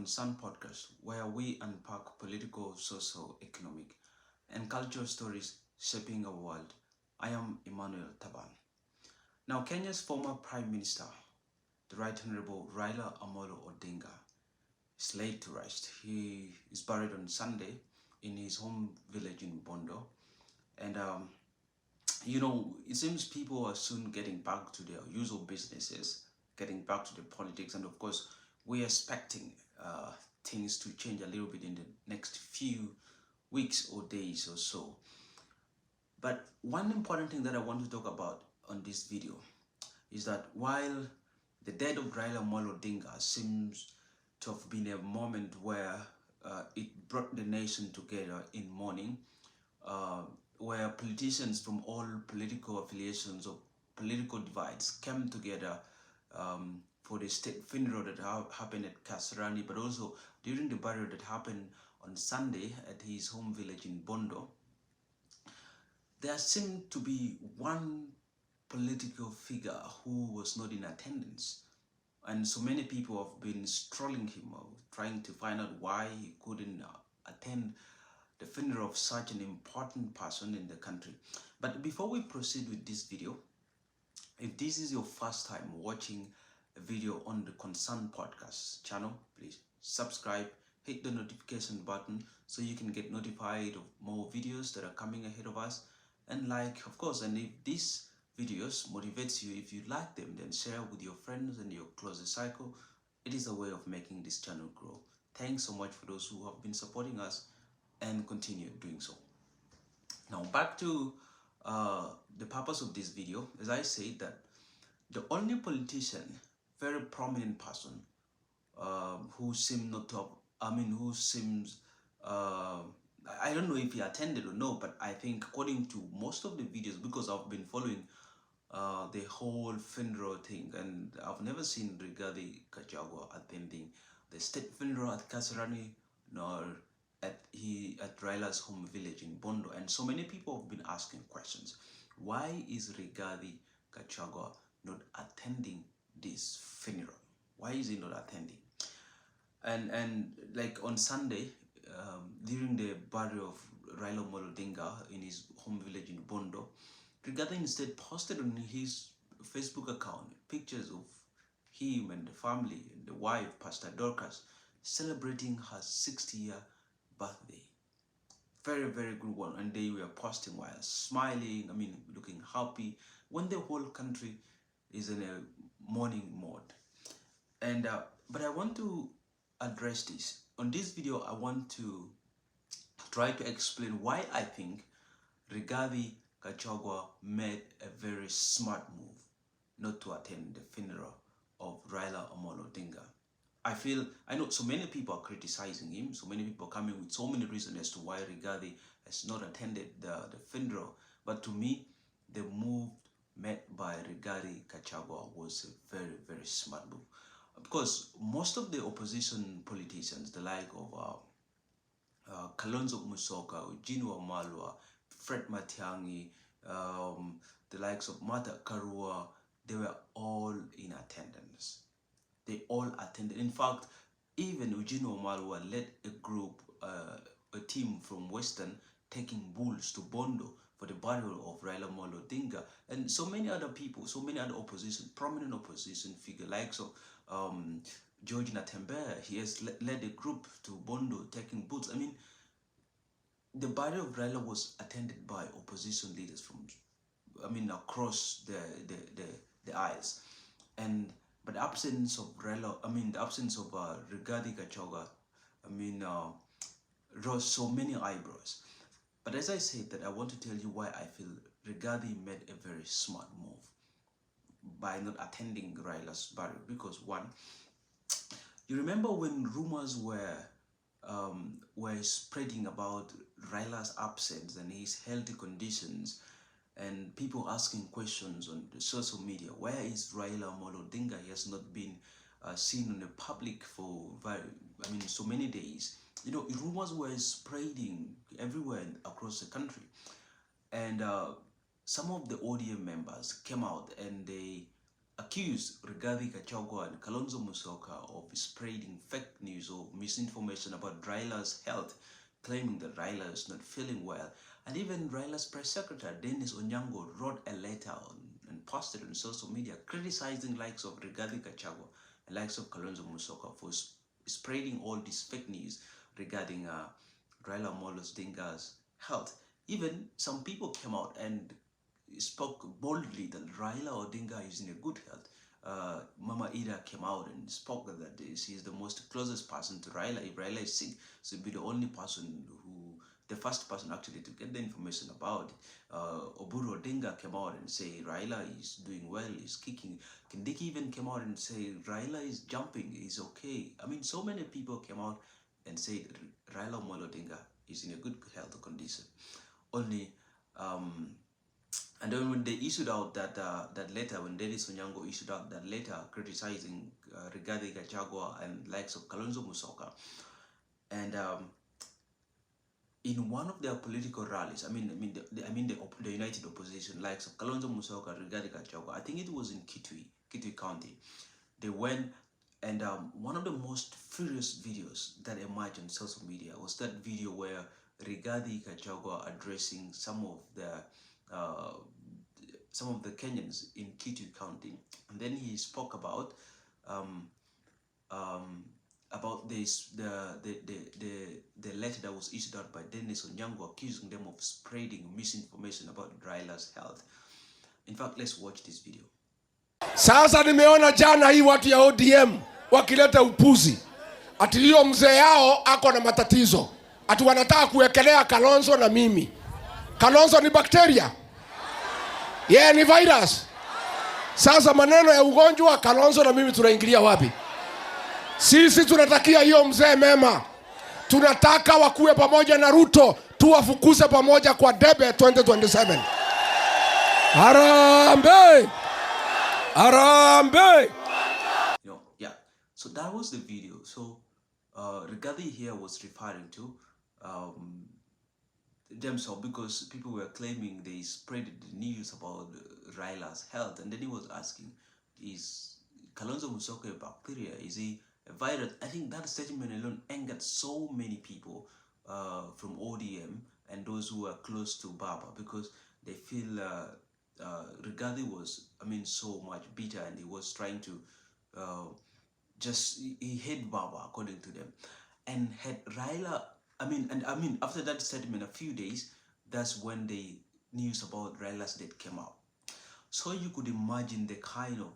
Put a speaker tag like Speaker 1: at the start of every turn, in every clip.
Speaker 1: Concern podcast, where we unpack political, social, economic, and cultural stories shaping our world. I am Emmanuel Taban. Now, Kenya's former Prime Minister, the Right Honorable Raila Odinga, is laid to rest. He is buried on Sunday in his home village in Bondo. And, it seems people are soon getting back to their usual businesses, getting back to the politics. And of course, we're expecting things to change a little bit in the next few weeks or days or so. But one important thing that I want to talk about on this video is that while the death of Raila Odinga seems to have been a moment where it brought the nation together in mourning, where politicians from all political affiliations or political divides came together for the state funeral that happened at Kasarani, but also during the burial that happened on Sunday at his home village in Bondo. There seemed to be one political figure who was not in attendance. And so many people have been strolling him out, trying to find out why he couldn't attend the funeral of such an important person in the country. But before we proceed with this video, if this is your first time watching a video on the Concern Podcast channel, please subscribe, hit the notification button so you can get notified of more videos that are coming ahead of us. And like, of course, and if these videos motivates you, if you like them, then share with your friends and your closest circle. It is a way of making this channel grow. Thanks so much for those who have been supporting us and continue doing so. Now back to the purpose of this video. As I said, that the only politician, very prominent person, who seemed not to have, who seems, I don't know if he attended or no, but I think according to most of the videos, because I've been following the whole funeral thing, and I've never seen Rigathi Gachagua attending the state funeral at Kasarani, nor at Raila's home village in Bondo. And so many people have been asking questions. Why is Rigathi Gachagua not attending this funeral? Why is he not attending? And like on Sunday, during the burial of Raila Odinga in his home village in Bondo, Rigathi instead posted on his Facebook account pictures of him and the family and the wife, Pastor Dorcas, celebrating her 60-year birthday. Very, very good one. And they were posting while smiling, looking happy, when the whole country is in a mourning mode. And but I want to address this. On this video, I want to try to explain why I think Rigathi Gachagua made a very smart move not to attend the funeral of Raila Odinga. I know so many people are criticizing him, so many people are coming with so many reasons as to why Rigathi has not attended the funeral. But to me, the move made by Rigathi Gachagua was a very, very smart move. Because most of the opposition politicians, the like of Kalonzo Musyoka, Eugene Wamalwa, Fred Matiang'i, the likes of Martha Karua, they were all in attendance. They all attended. In fact, even Eugene Wamalwa led a group, a team from Western, taking bulls to Bondo for the burial of Raila Odinga, and so many other people, so many other prominent opposition figures, like George Natembeya. He has led a group to Bondo taking bulls. The burial of Raila was attended by opposition leaders from, across the aisles, but the absence of Raila, the absence of Rigathi Gachagua, rose so many eyebrows. But as I said, that I want to tell you why I feel Rigathi made a very smart move by not attending Raila's burial. Because one, you remember when rumors were spreading about Raila's absence and his healthy conditions, and people asking questions on the social media, where is Raila Odinga? He has not been seen in the public for so many days. Rumors were spreading everywhere across the country, and some of the ODM members came out and they accused Rigathi Gachagua and Kalonzo Musyoka of spreading fake news or misinformation about Raila's health, claiming that Raila is not feeling well. And even Raila's press secretary, Dennis Onyango, wrote a letter and posted on social media criticizing likes of Rigathi Gachagua and likes of Kalonzo Musyoka for spreading all this fake news regarding Raila Odinga's health. Even some people came out and spoke boldly that Raila Odinga is in a good health. Mama Ida came out and spoke that she is the most closest person to Raila. If Raila is sick, she'll be the only person the first person actually to get the information about it. Oburu Odinga came out and say Raila is doing well, he's kicking. Kindiki even came out and say Raila is jumping, he's okay. I mean, so many people came out and said Raila Odinga is in a good health condition. Only and then when they issued out that letter, when Dennis Onyango issued out that letter criticizing Rigathi Gachagua and likes of Kalonzo Musyoka, and in one of their political rallies, the United Opposition, likes of Kalonzo Musyoka, Rigathi Gachagua, I think it was in Kitui County, they went and one of the most furious videos that emerged on social media was that video where Rigathi Gachagua addressing some of the Kenyans in Kitui County, and then he spoke about this the letter that was issued out by Dennis Onyango accusing them of spreading misinformation about Raila's health. In fact, let's watch this video.
Speaker 2: Sasa nimeona jana hii watu ya ODM wakileta upuzi ati hiyo mzee yao ako na matatizo, ati wanataka kuwekelea Kalonzo na mimi. Kalonzo ni bakteria, yeye ni virus. Sasa maneno ya ugonjwa, Kalonzo na mimi tunaingilia wapi? Sisi tunatakia hiyo mzee mema, tunataka wakuwe pamoja na Ruto, tuwafukuze pamoja kwa debe 2027. Harambe! Harambe!
Speaker 1: Yeah, so that was the video. So Rigathi here was referring to themselves because people were claiming they spread the news about Raila's health, and then he was asking, is Kalonzo Musyoka a bacteria? Is he a virus? I think that statement alone angered so many people from ODM and those who are close to Baba, because they feel Rigathi was, so much bitter, and he was trying to he hate Baba according to them, and had Raila. After that statement, a few days, that's when the news about Raila's death came out. So you could imagine the kind of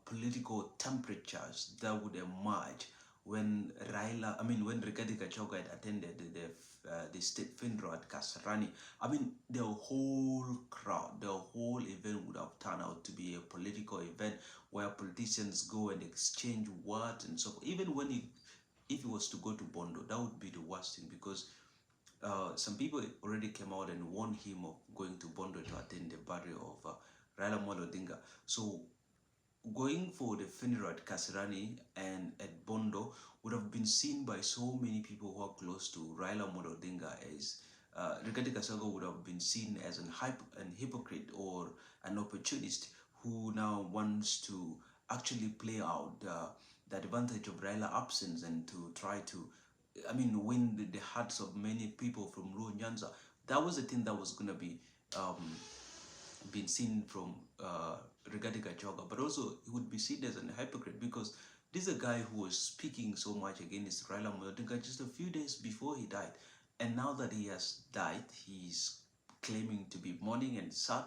Speaker 1: political temperatures that would emerge when when Rigathi Gachagua had attended the state funeral at Kasarani. The whole crowd, the whole event would have turned out to be a political event where politicians go and exchange words and so forth. Even if it was to go to Bondo, that would be the worst thing, because some people already came out and warned him of going to Bondo to attend the burial of Raila Odinga. So going for the funeral at Kasarani and at Bondo would have been seen by so many people who are close to Raila Odinga as Rigathi Gachagua would have been seen as an hypocrite or an opportunist who now wants to actually play out the advantage of Raila absence and to try to win the hearts of many people from Luo Nyanza. That was the thing that was going to be being seen from Rigathi Gachagua, but also he would be seen as a hypocrite, because this is a guy who was speaking so much against Raila Odinga just a few days before he died, and now that he has died, he's claiming to be mourning and sad.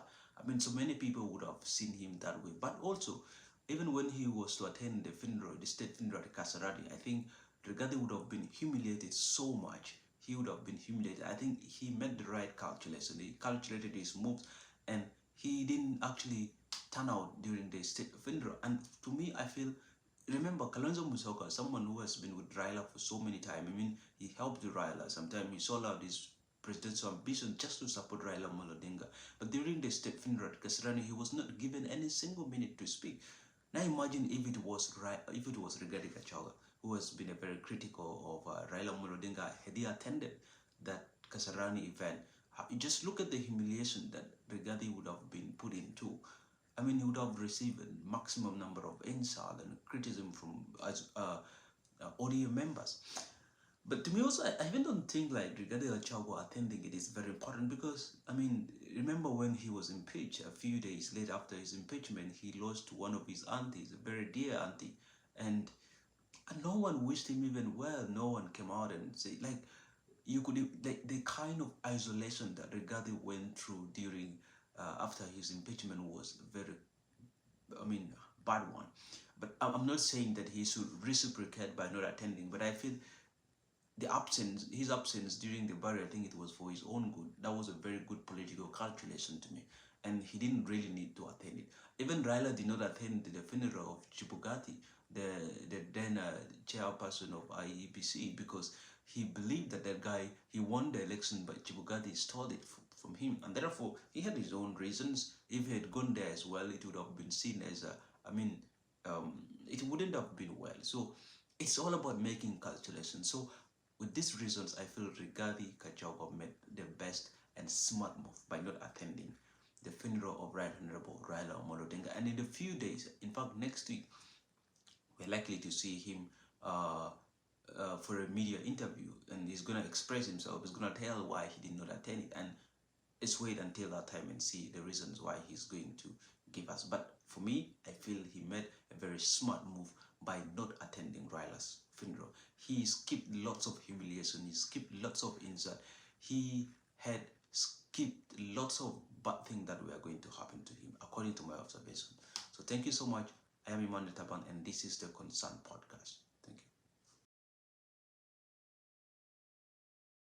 Speaker 1: So many people would have seen him that way. But also, even when he was to attend the funeral, the state funeral at Kasarani, I think Rigathi would have been humiliated so much. He would have been humiliated. I think he made the right calculation. He calculated his moves, and he didn't actually turn out during the state funeral. And to me, I feel, remember, Kalonzo Musyoka, someone who has been with Raila for so many times. He helped Raila. Sometimes he sold out his presidential ambition just to support Raila Odinga. But during the state funeral at Kasarani, he was not given any single minute to speak. Now imagine if it was Rigathi Gachagua, who has been a very critical of Raila Odinga, had he attended that Kasarani event. Just look at the humiliation that Rigathi would have been put into. I mean, he would have received a maximum number of insult and criticism from ODM members. But to me also, I even don't think like Rigathi Gachagua attending it is very important because, I mean, remember when he was impeached a few days later after his impeachment, he lost to one of his aunties, a very dear auntie, and no one wished him even well. No one came out and say like you could like the kind of isolation that Rigathi went through during after his impeachment was very, I mean, bad one. But I'm not saying that he should reciprocate by not attending, but I feel his absence during the burial, I think it was for his own good. That was a very good political calculation to me, and he didn't really need to attend it. Even Raila did not attend the funeral of Chibugati, the then chairperson of IEPC, because he believed that that guy, he won the election, but Chibugati stole it from him, and therefore he had his own reasons. If he had gone there as well, it would have been seen as a, I mean, it wouldn't have been well. So it's all about making calculations. So with these reasons, I feel Rigathi Gachagua made the best and smart move by not attending the funeral of Right Honorable Raila Odinga. And in a few days, in fact next week, we're likely to see him for a media interview, and he's going to express himself. He's going to tell why he did not attend it, and let's wait until that time and see the reasons why he's going to give us. But for me, I feel he made a very smart move by not attending Raila's funeral. He skipped lots of humiliation, he skipped lots of insult, he had skipped lots of bad things that were going to happen to him, according to my observation. So thank you so much. I am Emmanuel Taban, and this is the Concern Podcast.